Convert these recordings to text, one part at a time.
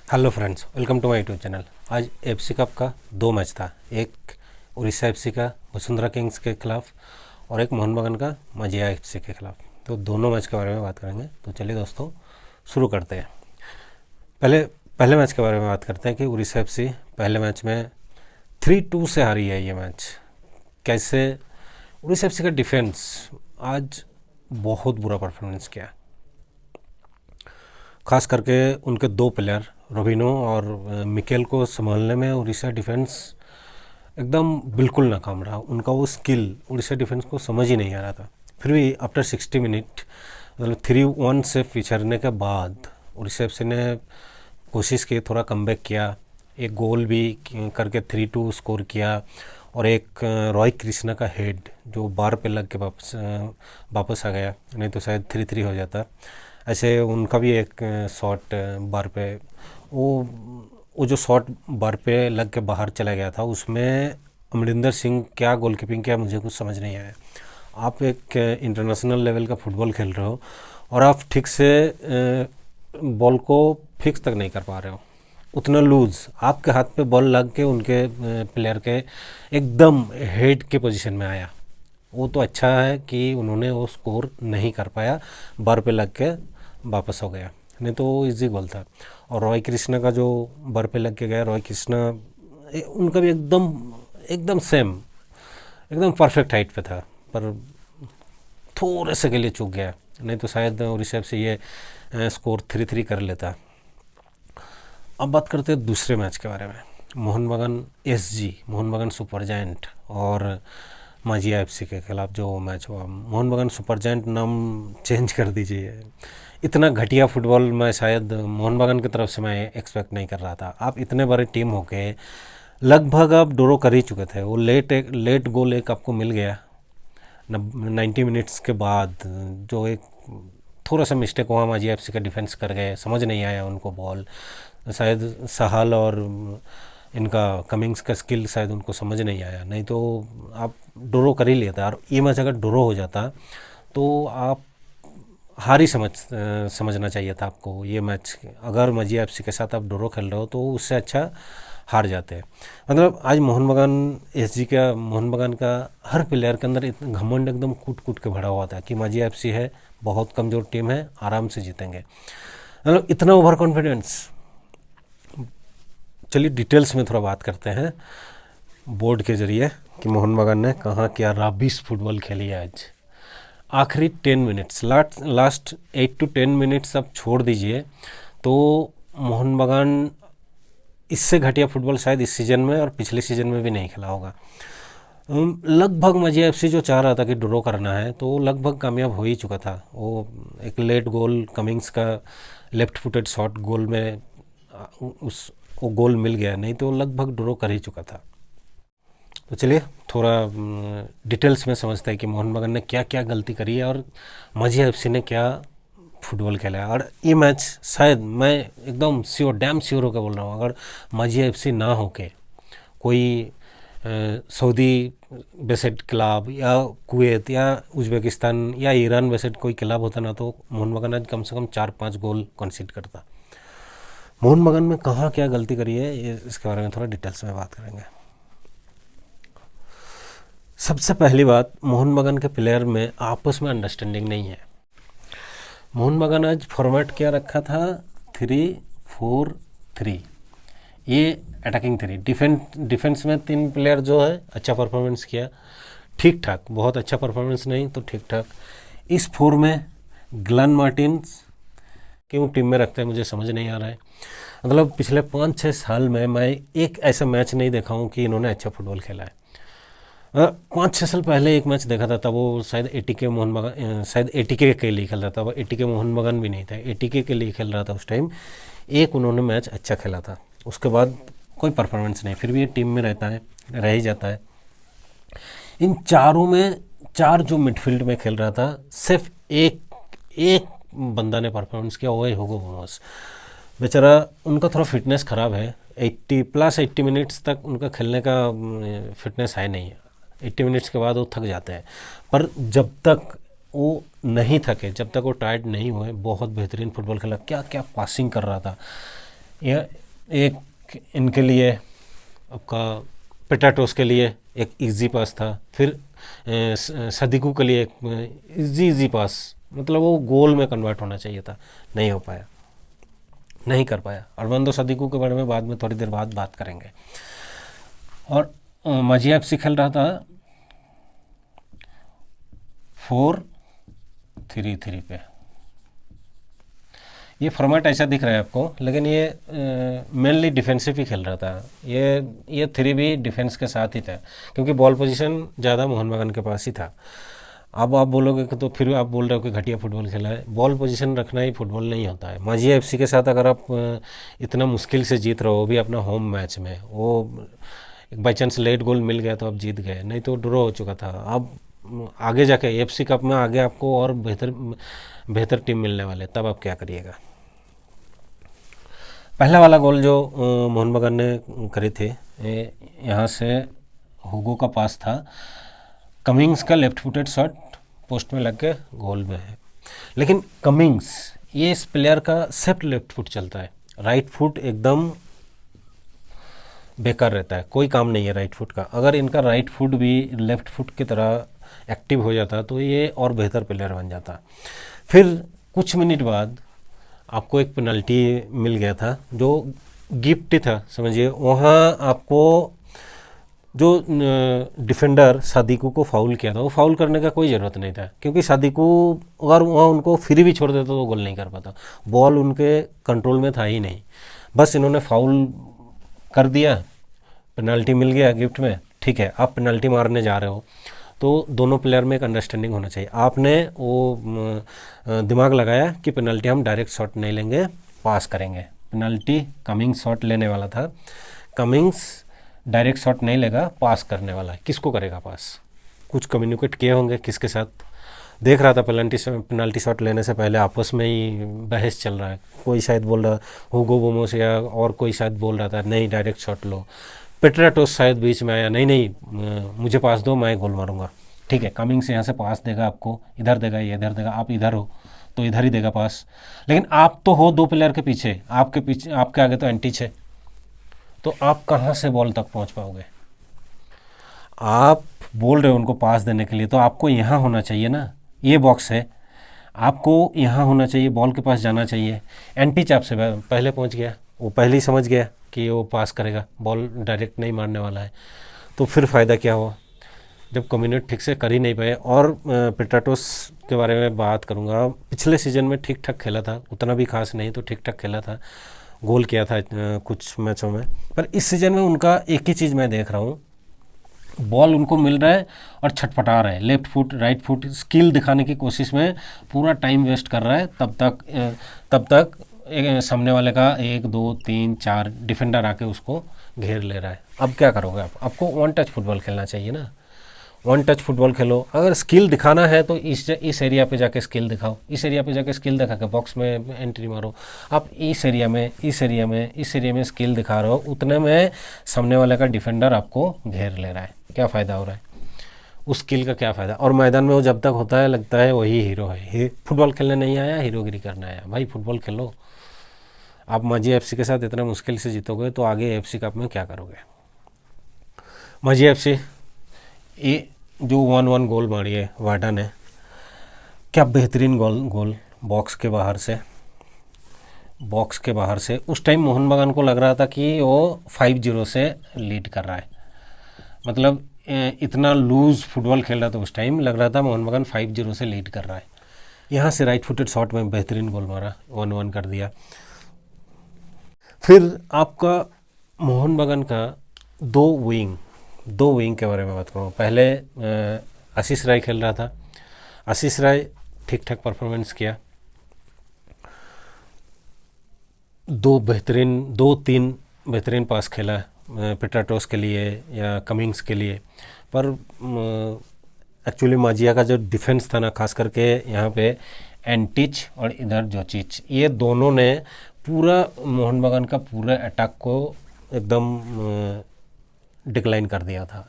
Hello friends, welcome to my YouTube channel. आज FC cup का दो मैच था। एक उड़ीसा एफसी का वसुंधरा किंग्स के खिलाफ और एक मोहन बगान का मजिया एफसी के खिलाफ। तो दोनों मैच के बारे में बात करेंगे। तो चलिए दोस्तों शुरू करते हैं। पहले पहले मैच के बारे में बात करते हैं कि उड़ीसा एफसी पहले मैच में 3-2 से हारी है ये मैच। कैसे उड़ीसा एफसी का डिफेंस आज बहुत बुरा परफॉर्मेंस किया, खास करके उनके दो प्लेयर रोबिनो और मिकेल को संभालने में उड़ीसा डिफेंस एकदम बिल्कुल नाकाम रहा। उनका वो स्किल उड़ीसा डिफेंस को समझ ही नहीं आ रहा था। फिर भी आफ्टर 60 मिनट मतलब 3-1 से पिछड़ने के बाद उड़ीसा एफसी ने कोशिश की, थोड़ा कमबैक किया, एक गोल भी करके 3-2 स्कोर किया और एक रॉय कृष्णा का हेड जो बार पे लग के वापस आ गया, नहीं तो शायद 3-3 हो जाता। ऐसे उनका भी एक शॉट बार पे वो जो शॉट बार पे लग के बाहर चला गया था, उसमें अमरिंदर सिंह क्या गोलकीपिंग किया मुझे कुछ समझ नहीं आया। आप एक इंटरनेशनल लेवल का फुटबॉल खेल रहे हो और आप ठीक से बॉल को फिक्स तक नहीं कर पा रहे हो। उतना लूज आपके हाथ पे बॉल लग के उनके प्लेयर के एकदम हेड के पोजीशन में आया। वो तो अच्छा है कि उन्होंने वो स्कोर नहीं कर पाया, बार पे लग के वापस हो गया, नहीं तो वो इजी गोल था। और रॉय कृष्णा का जो बर पे लग के गया, रॉय कृष्णा उनका भी एकदम एकदम सेम एकदम परफेक्ट हाइट पे था, पर थोड़े से के लिए चूक गया, नहीं तो शायद उड़ीसा से ये स्कोर 3-3 कर लेता। अब बात करते हैं दूसरे मैच के बारे में। मोहन बगान एसजी, मोहन बगान सुपर जायंट और माजिया एफसी के खिलाफ जो मैच हुआ। मोहन बगान सुपर जायंट नाम चेंज कर दीजिए। इतना घटिया फुटबॉल मैं शायद मोहन बगान की तरफ से मैं एक्सपेक्ट नहीं कर रहा था। आप इतने बड़े टीम होके लगभग आप ड्रॉ कर ही चुके थे। वो लेट गोल एक आपको मिल गया 90 मिनट्स के बाद, जो एक थोड़ा सा मिस्टेक हुआ, माजिया एफसी का डिफेंस कर गए, समझ नहीं आया उनको बॉल। शायद सहाल और इनका कमिंग्स का स्किल शायद उनको समझ नहीं आया, नहीं तो आप ड्रॉ कर ही लेता। और ये मैच अगर ड्रॉ हो जाता तो आप हार ही समझना चाहिए था आपको। ये मैच अगर मजिया एफसी के साथ आप ड्रॉ खेल रहे हो तो उससे अच्छा हार जाते हैं। मतलब आज मोहन बगान का हर प्लेयर के अंदर इतना घमंड एकदम कूट कूट के भरा हुआ था कि मजिया एफसी है, बहुत कमज़ोर टीम है, आराम से जीतेंगे। मतलब इतना ओवर कॉन्फिडेंस। चलिए डिटेल्स में थोड़ा बात करते हैं बोर्ड के ज़रिए कि मोहन बगान ने कहाँ क्या राबिश फुटबॉल खेली है आज। आखिरी 10 मिनट्स, लास्ट 8 to 10 मिनट्स आप छोड़ दीजिए तो मोहन बगान इससे घटिया फुटबॉल शायद इस सीज़न में और पिछले सीज़न में भी नहीं खेला होगा। लगभग मजिया एफसी जो चाह रहा था कि ड्रॉ करना है तो लगभग कामयाब हो ही चुका था। वो एक लेट गोल कमिंग्स का लेफ्ट फुटेड शॉट गोल में उस वो गोल मिल गया, नहीं तो लगभग ड्रॉ कर ही चुका था। तो चलिए थोड़ा डिटेल्स में समझते हैं कि मोहन बगान ने क्या क्या गलती करी है और मजिया एफसी ने क्या फुटबॉल खेला है। और ये मैच शायद मैं एकदम श्योर, डैम श्योर होकर बोल रहा हूँ, अगर मजिया एफसी ना होके कोई सऊदी बेस्ड क्लब या कुवैत या उज़्बेकिस्तान या ईरान बेस्ड कोई क्लब होता ना तो मोहन बगान आज कम से कम 4-5 गोल कंसीड करता। मोहन बगान में कहाँ क्या गलती करी है इसके बारे में थोड़ा डिटेल्स में बात करेंगे। सबसे पहली बात, मोहन बगान के प्लेयर में आपस में अंडरस्टैंडिंग नहीं है। मोहन बगान आज फॉर्मेट क्या रखा था, 3-4-3। ये अटैकिंग 3, डिफेंस में 3 प्लेयर जो है अच्छा परफॉर्मेंस किया, ठीक ठाक, बहुत अच्छा परफॉर्मेंस नहीं तो ठीक ठाक। इस 4 में ग्लेन मार्टिन्स क्यों टीम में रखते हैं मुझे समझ नहीं आ रहा है। मतलब पिछले 5-6 साल में मैं एक ऐसा मैच नहीं देखा हूँ कि इन्होंने अच्छा फुटबॉल खेला है। 5-6 साल पहले एक मैच देखा था, तब वो शायद एटीके मोहन बगान, शायद एटीके के लिए खेल रहा था, वो एटीके मोहन बगान भी नहीं था, एटीके के लिए खेल रहा था उस टाइम। एक उन्होंने मैच अच्छा खेला था, उसके बाद कोई परफॉर्मेंस नहीं, फिर भी ये टीम में रहता है, रह ही जाता है। इन चारों में 4 जो मिडफील्ड में खेल रहा था, सिर्फ एक बंदा ने परफॉर्मेंस किया, वो है हुगो गोमेस। बेचारा उनका थोड़ा फिटनेस ख़राब है, 80 मिनट्स तक उनका खेलने का फिटनेस है नहीं है। 80 मिनट्स के बाद वो थक जाते हैं, पर जब तक वो नहीं थके, जब तक वो टायर्ड नहीं हुए, बहुत बेहतरीन फुटबॉल खेला। क्या क्या पासिंग कर रहा था, यह एक इनके लिए आपका पेटाटोस के लिए एक इजी पास था, फिर सदिकू के लिए एक इजी पास, मतलब वो गोल में कन्वर्ट होना चाहिए था, नहीं हो पाया, नहीं कर पाया। अरमांदो सदिकू के बारे में बाद में थोड़ी देर बाद बात करेंगे। और माजिया एफसी खेल रहा था 4-3-3 पे। ये फॉर्मेट ऐसा दिख रहा है आपको, लेकिन ये मेनली डिफेंसिव ही खेल रहा था। ये 3 भी डिफेंस के साथ ही था, क्योंकि बॉल पोजीशन ज़्यादा मोहन बगान के पास ही था। अब आप बोलोगे कि तो फिर आप बोल रहे हो कि घटिया फुटबॉल खेला है। बॉल पोजीशन रखना ही फुटबॉल नहीं होता है। माजिया एफसी के साथ अगर आप इतना मुश्किल से जीत रहे हो, भी अपना होम मैच में, वो बाई चांस लेट गोल मिल गया तो आप जीत गए, नहीं तो ड्रॉ हो चुका था। अब आगे जाके एफसी कप में आगे आपको और बेहतर टीम मिलने वाले, तब आप क्या करिएगा। पहला वाला गोल जो मोहन बगान ने करे थे, यहाँ से हुगो का पास था, कमिंग्स का लेफ्ट फुटेड शॉट पोस्ट में लग के गोल में है। लेकिन कमिंग्स, ये इस प्लेयर का सिर्फ लेफ्ट फुट चलता है, राइट फुट एकदम बेकार रहता है, कोई काम नहीं है राइट फुट का। अगर इनका राइट फुट भी लेफ्ट फुट की तरह एक्टिव हो जाता तो ये और बेहतर प्लेयर बन जाता। फिर कुछ मिनट बाद आपको एक पेनल्टी मिल गया था जो गिफ्ट था, समझिए। वहाँ आपको जो डिफेंडर सादिकू को फाउल किया था, वो फाउल करने का कोई ज़रूरत नहीं था, क्योंकि सादिकू अगर वहाँ उनको फ्री भी छोड़ देता तो गोल नहीं कर पाता। बॉल उनके कंट्रोल में था ही नहीं, बस इन्होंने फाउल कर दिया, पेनल्टी मिल गया गिफ्ट में। ठीक है, आप पेनल्टी मारने जा रहे हो तो दोनों प्लेयर में एक अंडरस्टैंडिंग होना चाहिए। आपने वो दिमाग लगाया कि पेनल्टी हम डायरेक्ट शॉट नहीं लेंगे, पास करेंगे। पेनल्टी कमिंग्स शॉट लेने वाला था, कमिंग्स डायरेक्ट शॉट नहीं लेगा, पास करने वाला है। किसको करेगा पास? कुछ कम्युनिकेट किए होंगे किसके साथ, देख रहा था पेनल्टी शॉट लेने से पहले आपस में ही बहस चल रहा है। कोई शायद बोल रहा, हुगो बोमोस या और कोई शायद बोल रहा था नहीं डायरेक्ट शॉट लो। पेट्राटोस शायद बीच में आया, नहीं नहीं मुझे पास दो, मैं गोल मारूंगा। ठीक है, कमिंग से यहाँ से पास देगा आपको, इधर देगा ये इधर देगा, आप इधर हो तो इधर ही देगा पास। लेकिन आप तो हो 2 प्लेयर के पीछे, आपके आगे तो एंटीच है, तो आप कहाँ से बॉल तक पहुँच पाओगे? आप बोल रहे हो उनको पास देने के लिए, तो आपको यहाँ होना चाहिए ना, ये बॉक्स है, आपको यहाँ होना चाहिए, बॉल के पास जाना चाहिए। एंटीच आपसे पहले पहुँच गया, वो पहले ही समझ गया कि वो पास करेगा, बॉल डायरेक्ट नहीं मारने वाला है। तो फिर फ़ायदा क्या हुआ जब कम्युनिटी ठीक से कर ही नहीं पाए। और पेट्राटोस के बारे में बात करूँगा, पिछले सीज़न में ठीक ठाक खेला था, उतना भी खास नहीं तो ठीक ठाक खेला था, गोल किया था कुछ मैचों में। पर इस सीज़न में उनका एक ही चीज़ मैं देख रहा हूँ, बॉल उनको मिल रहा है और छटपटा रहा है, left foot right foot skill दिखाने की कोशिश में पूरा टाइम वेस्ट कर रहा है। तब तक सामने वाले का 1 2 3 4 डिफेंडर आके उसको घेर ले रहा है। अब क्या करोगे आप? आपको वन टच फुटबॉल खेलना चाहिए ना, वन टच फुटबॉल खेलो। अगर स्किल दिखाना है तो इस एरिया पे जाके स्किल दिखाओ, इस एरिया पे जाके स्किल दिखा के बॉक्स में एंट्री मारो। आप इस एरिया में स्किल दिखा रहे हो, उतने में सामने वाले का डिफेंडर आपको घेर ले रहा है, क्या फ़ायदा हो रहा है? उस स्किल का क्या फ़ायदा? और मैदान में वो जब तक होता है लगता है वही हीरो है, फुटबॉल खेलने नहीं आया, हीरोगिरी करना आया। भाई फुटबॉल खेलो। आप माजिया एफसी के साथ इतना मुश्किल से जीतोगे तो आगे एफसी कप में क्या करोगे? माजिया एफसी ये जो 1-1 गोल मारी है वाडा ने, क्या बेहतरीन गोल बॉक्स के बाहर से। उस टाइम मोहन बगान को लग रहा था कि वो 5-0 से लीड कर रहा है, मतलब इतना लूज फुटबॉल खेल रहा था उस टाइम, लग रहा था मोहन बगान 5-0 से लीड कर रहा है। यहाँ से राइट फुटेड शॉट में बेहतरीन गोल मारा, 1-1 कर दिया। फिर आपका मोहन बगान का दो विंग के बारे में बात करूँ। पहले आशीष राय खेल रहा था, आशीष राय ठीक ठाक परफॉर्मेंस किया, 2-3 बेहतरीन पास खेला पेट्राटोस के लिए या कमिंग्स के लिए। पर एक्चुअली माजिया का जो डिफेंस था ना, खास करके यहाँ पे एंटिच और इधर जोचिच, ये दोनों ने पूरा मोहन बगान का पूरा अटैक को एकदम डिक्लाइन कर दिया था।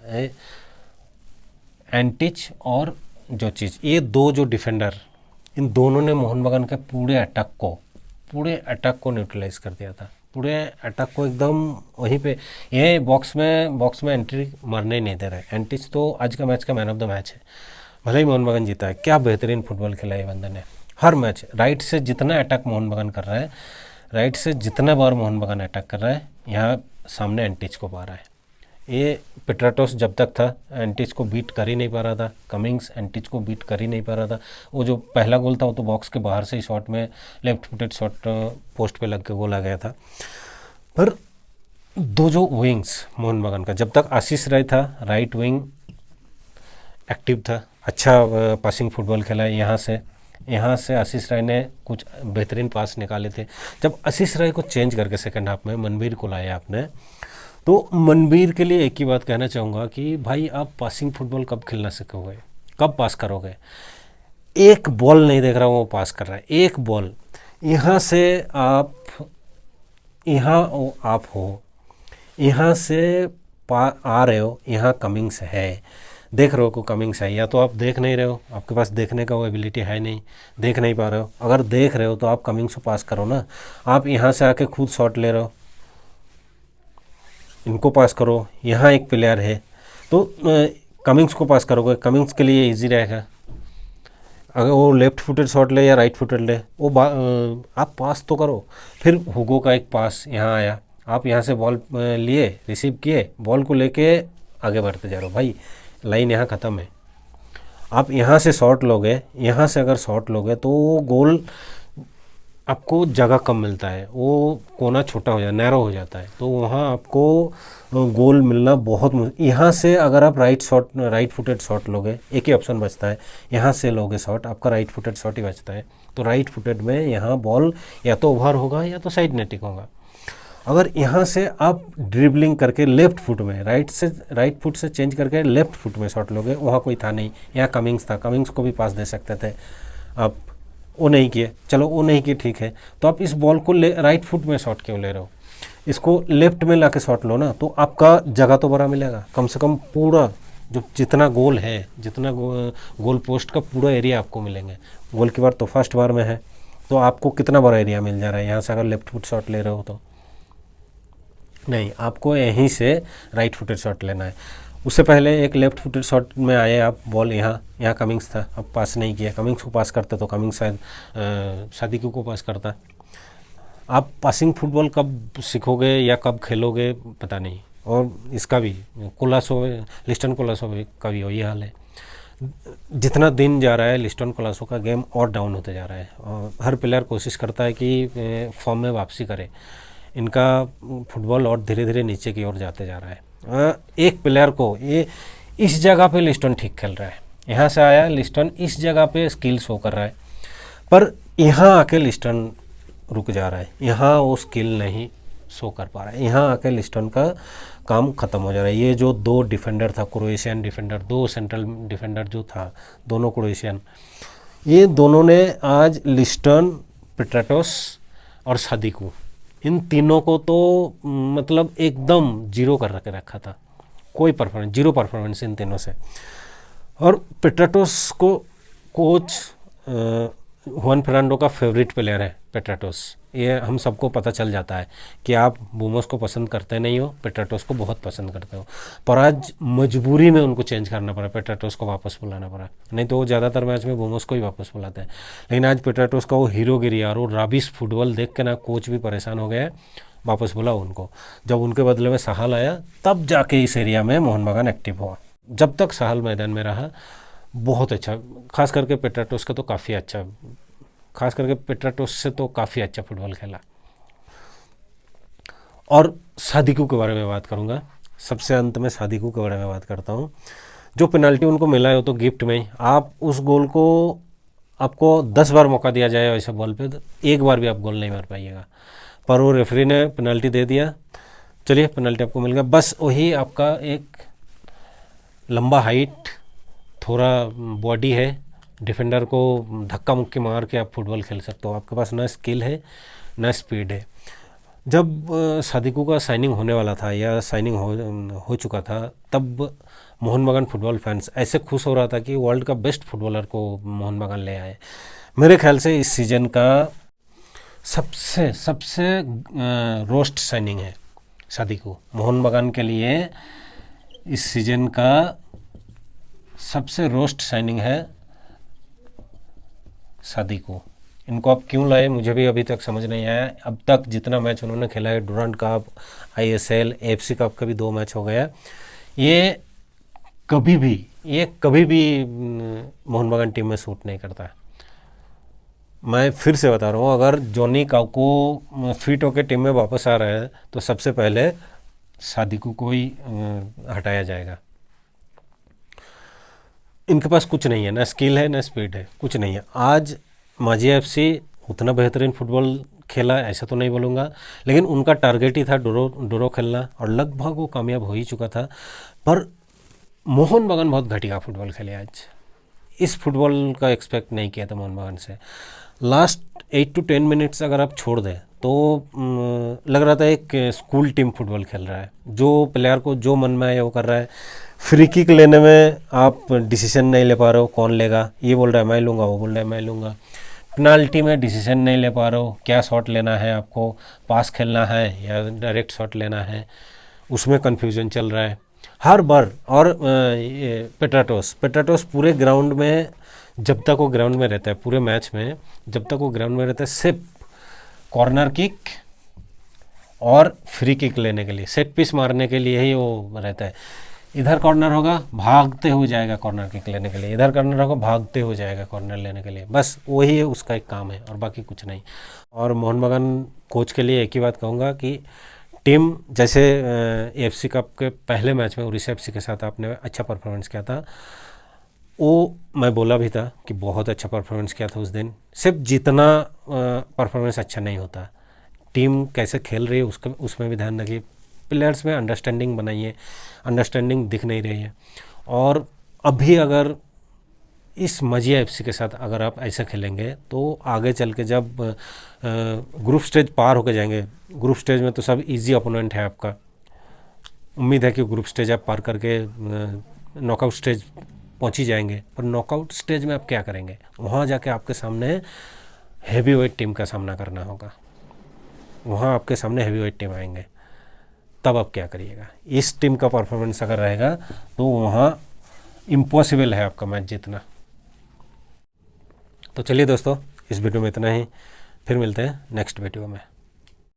एंटिच और जोचिच, ये दो जो डिफेंडर, इन दोनों ने मोहन बगान के पूरे अटैक को न्यूट्रलाइज कर दिया था। पूरे अटैक को एकदम वहीं पे, ये बॉक्स में एंट्री मारने ही नहीं दे रहे। एंटिच तो आज का मैच का मैन ऑफ द मैच है, भले ही मोहन बगान जीता है। क्या बेहतरीन फुटबॉल खेला है बंदे ने, हर मैच राइट से जितना अटैक मोहन बगान कर रहा है, राइट से जितना बार मोहन बगान अटैक कर रहा है, यहाँ सामने एंटिच को पा रहा है। ये पेट्राटोस जब तक था एंटिच को बीट कर ही नहीं पा रहा था, कमिंग्स एंटिच को बीट कर ही नहीं पा रहा था। वो जो पहला गोल था वो तो बॉक्स के बाहर से ही शॉट में, लेफ्ट फुटेड शॉट पोस्ट पे लग के गोल आ गया था। पर दो जो विंग्स मोहन बगान का, जब तक आशीष राय था राइट विंग एक्टिव था, अच्छा पासिंग फुटबॉल खेला है। यहाँ से आशीष राय ने कुछ बेहतरीन पास निकाले थे। जब आशीष राय को चेंज करके सेकंड हाफ में मनवीर को लाया आपने, तो मनवीर के लिए एक ही बात कहना चाहूँगा कि भाई आप पासिंग फुटबॉल कब खेलना सीखोगे, कब पास करोगे। एक बॉल नहीं देख रहा हूँ वो पास कर रहा है, एक बॉल यहाँ से आप हो, यहाँ से आ रहे हो, यहाँ कमिंग्स है, देख रहे हो को कमिंग्स है, या तो आप देख नहीं रहे हो, आपके पास देखने का वो एबिलिटी है नहीं, देख नहीं पा रहे हो। अगर देख रहे हो तो आप कमिंग्स को पास करो ना। आप यहाँ से आके खुद शॉट ले रहे हो, इनको पास करो। यहाँ एक प्लेयर है तो कमिंग्स को पास करोगे, कमिंग्स के लिए इजी रहेगा। अगर वो लेफ्ट फुटेड शॉट ले या राइट फुटेड ले, वो आप पास तो करो। फिर हुगो का एक पास यहाँ आया, आप यहाँ से बॉल लिए, रिसीव किए, बॉल को लेके आगे बढ़ते जा रहे हो। भाई लाइन यहाँ ख़त्म है, आप यहाँ से शॉट लोगे, यहाँ से अगर शॉट लोगे तो वो गोल आपको जगह कम मिलता है, वो कोना छोटा हो जाता है, नैरो हो जाता है, तो वहाँ आपको गोल मिलना बहुत यहाँ से अगर आप राइट फुटेड शॉट लोगे, एक ही ऑप्शन बचता है, यहाँ से लोगे शॉट, आपका राइट फुटेड शॉट ही बचता है। तो राइट फुटेड में यहाँ बॉल या तो ओवर होगा या तो साइड नेटिंग होगा। अगर यहाँ से आप ड्रिबलिंग करके लेफ्ट फुट में, राइट फुट से चेंज करके लेफ्ट फुट में शॉट लोगे, वहाँ कोई था नहीं, यहाँ कमिंग्स था, कमिंग्स को भी पास दे सकते थे आप, वो नहीं किए। चलो वो नहीं किए ठीक है, तो आप इस बॉल को राइट फुट में शॉट क्यों ले रहे हो, इसको लेफ्ट में ला के शॉट लो ना, तो आपका जगह तो बड़ा मिलेगा। कम से कम पूरा जो जितना गोल है, जितना गोल पोस्ट का पूरा एरिया आपको मिलेंगे। गोल की बार तो फर्स्ट बार में है, तो आपको कितना बड़ा एरिया मिल जा रहा है यहाँ से अगर लेफ्ट फुट शॉट ले रहे हो तो। नहीं, आपको यहीं से राइट फुटेड शॉट लेना है। उससे पहले एक लेफ्ट फुटेड शॉट में आए आप, बॉल यहाँ कमिंग्स था, अब पास नहीं किया। कमिंग्स को पास करते तो कमिंग्स शायद सादिकू को पास करता। आप पासिंग फुटबॉल कब सीखोगे या कब खेलोगे पता नहीं। और इसका भी कोलासो, लिस्टन कोलासो का भी वही हाल है। जितना दिन जा रहा है लिस्टन कोलासो का गेम और डाउन होते जा रहा है, और हर प्लेयर कोशिश करता है कि फॉर्म में वापसी करे। इनका फुटबॉल और धीरे धीरे नीचे की ओर जाते जा रहा है। एक प्लेयर को ये इस जगह पे लिस्टन ठीक खेल रहा है, यहाँ से आया लिस्टन इस जगह पे स्किल शो कर रहा है, पर यहाँ आके लिस्टन रुक जा रहा है, यहाँ वो स्किल नहीं शो कर पा रहा है, यहाँ आके लिस्टन का काम ख़त्म हो जा रहा है। ये जो दो डिफेंडर था, क्रोएशियन डिफेंडर, दो सेंट्रल डिफेंडर जो था, दोनों क्रोएशियन, ये दोनों ने आज लिस्टन, पेट्राटोस और सादिकू, इन तीनों को तो मतलब एकदम जीरो कर रखा था। कोई परफॉर्मेंस, जीरो परफॉर्मेंस इन तीनों से। और पेट्राटोस को कोच हुआन फर्नांडो का फेवरेट प्लेयर है पेट्राटोस। ये हम सबको पता चल जाता है कि आप बूमोस को पसंद करते नहीं हो, पेट्राटोस को बहुत पसंद करते हो। पर आज मजबूरी में उनको चेंज करना पड़ा, पेट्राटोस को वापस बुलाना पड़ा, नहीं तो वो ज़्यादातर मैच में बूमोस को ही वापस बुलाते हैं। लेकिन आज पेट्राटोस का वो हीरोगिरी और वो राबिश फुटबॉल देख के ना कोच भी परेशान हो गया, वापस बुलाओ उनको। जब उनके बदले में साहल आया तब जाके इस एरिया में मोहन बगान एक्टिव हुआ। जब तक साहल मैदान में रहा बहुत अच्छा, खास करके पेट्राटोस का तो काफ़ी अच्छा, खास करके पेट्राटोस से तो काफ़ी अच्छा फुटबॉल खेला। और सादिकू के बारे में बात करूँगा, सबसे अंत में सादिकू के बारे में बात करता हूँ। जो पेनल्टी उनको मिला है वो तो गिफ्ट में ही, आप उस गोल को, आपको 10 बार मौका दिया जाए ऐसे बॉल पे, तो एक बार भी आप गोल नहीं मार पाइएगा। पर वो रेफरी ने पेनल्टी दे दिया, चलिए पेनल्टी आपको मिल गया। बस वही आपका एक लंबा हाइट, थोड़ा बॉडी है, डिफेंडर को धक्का मुक्की मार के आप फुटबॉल खेल सकते हो। आपके पास ना स्किल है ना स्पीड है। जब सादिकू का साइनिंग होने वाला था या साइनिंग हो चुका था, तब मोहन बगान फुटबॉल फैंस ऐसे खुश हो रहा था कि वर्ल्ड का बेस्ट फुटबॉलर को मोहन बगान ले आए। मेरे ख्याल से इस सीज़न का सबसे सबसे रोस्ट साइनिंग है शादी को। मोहन बगान के लिए इस सीजन का सबसे रोस्ट साइनिंग है शादी को। इनको अब क्यों लाए मुझे भी अभी तक समझ नहीं आया। अब तक जितना मैच उन्होंने खेला है, Durand cup, ISL, AFC cup के भी 2 मैच हो गया, ये कभी भी मोहन बगान टीम में सूट नहीं करता है। मैं फिर से बता रहा हूँ, अगर जॉनी काको फिट होकर टीम में वापस आ रहा है तो सबसे पहले सादिकू को ही हटाया जाएगा। इनके पास कुछ नहीं है, ना स्किल है ना स्पीड है, कुछ नहीं है। आज माझी FC उतना बेहतरीन फुटबॉल खेला ऐसा तो नहीं बोलूँगा, लेकिन उनका टारगेट ही था डोरो खेलना, और लगभग वो कामयाब हो ही चुका था। पर मोहन बगान बहुत घटिया फुटबॉल खेले आज। इस फुटबॉल का एक्सपेक्ट नहीं किया था मोहन बगान से। लास्ट 8 to 10 मिनट्स अगर आप छोड़ दें तो लग रहा था एक स्कूल टीम फुटबॉल खेल रहा है। जो प्लेयर को जो मन में आया वो कर रहा है। फ्री किक लेने में आप डिसीजन नहीं ले पा रहे हो, कौन लेगा, ये बोल रहा है मैं लूँगा, वो बोल रहा है मैं लूँगा। पेनाल्टी में डिसीजन नहीं ले पा रहे हो, क्या शॉट लेना है आपको, पास खेलना है या डायरेक्ट शॉट लेना है, उसमें कन्फ्यूजन चल रहा है हर बार। और पेट्राटोस पूरे ग्राउंड में, जब तक वो ग्राउंड में रहता है, पूरे मैच में जब तक वो ग्राउंड में रहता है, सिर्फ कॉर्नर किक और फ्री किक लेने के लिए, सेट पीस मारने के लिए ही वो रहता है। इधर कॉर्नर होगा भागते हुए जाएगा कॉर्नर किक लेने के लिए, इधर कॉर्नर होगा भागते हुए जाएगा कॉर्नर लेने के लिए, बस वही है उसका एक काम है और बाकी कुछ नहीं। और मोहन बगान कोच के लिए एक ही बात कहूँगा कि टीम जैसे AFC कप के पहले मैच में उड़ीसा FC के साथ आपने अच्छा परफॉर्मेंस किया था, वो मैं बोला भी था कि बहुत अच्छा परफॉर्मेंस किया था उस दिन। सिर्फ जितना परफॉर्मेंस अच्छा नहीं होता, टीम कैसे खेल रही है उसका, उसमें भी ध्यान रखिए। प्लेयर्स में अंडरस्टैंडिंग बनाइए, अंडरस्टैंडिंग दिख नहीं रही है। और अभी अगर इस माझी FC के साथ अगर आप ऐसा खेलेंगे तो आगे चल के जब ग्रुप स्टेज पार होकर जाएंगे, ग्रुप स्टेज में तो सब इजी अपोनेंट है आपका, उम्मीद है कि ग्रुप स्टेज आप पार करके नॉकआउट स्टेज पहुंच ही जाएंगे। पर नॉकआउट स्टेज में आप क्या करेंगे, वहाँ जाके आपके सामने हैवी वेट टीम का सामना करना होगा, वहाँ आपके सामने हैवी वेट टीम आएंगे, तब आप क्या करिएगा। इस टीम का परफॉर्मेंस अगर रहेगा तो वहाँ इम्पॉसिबल है आपका मैच जीतना। तो चलिए दोस्तों, इस वीडियो में इतना ही, फिर मिलते हैं नेक्स्ट वीडियो में।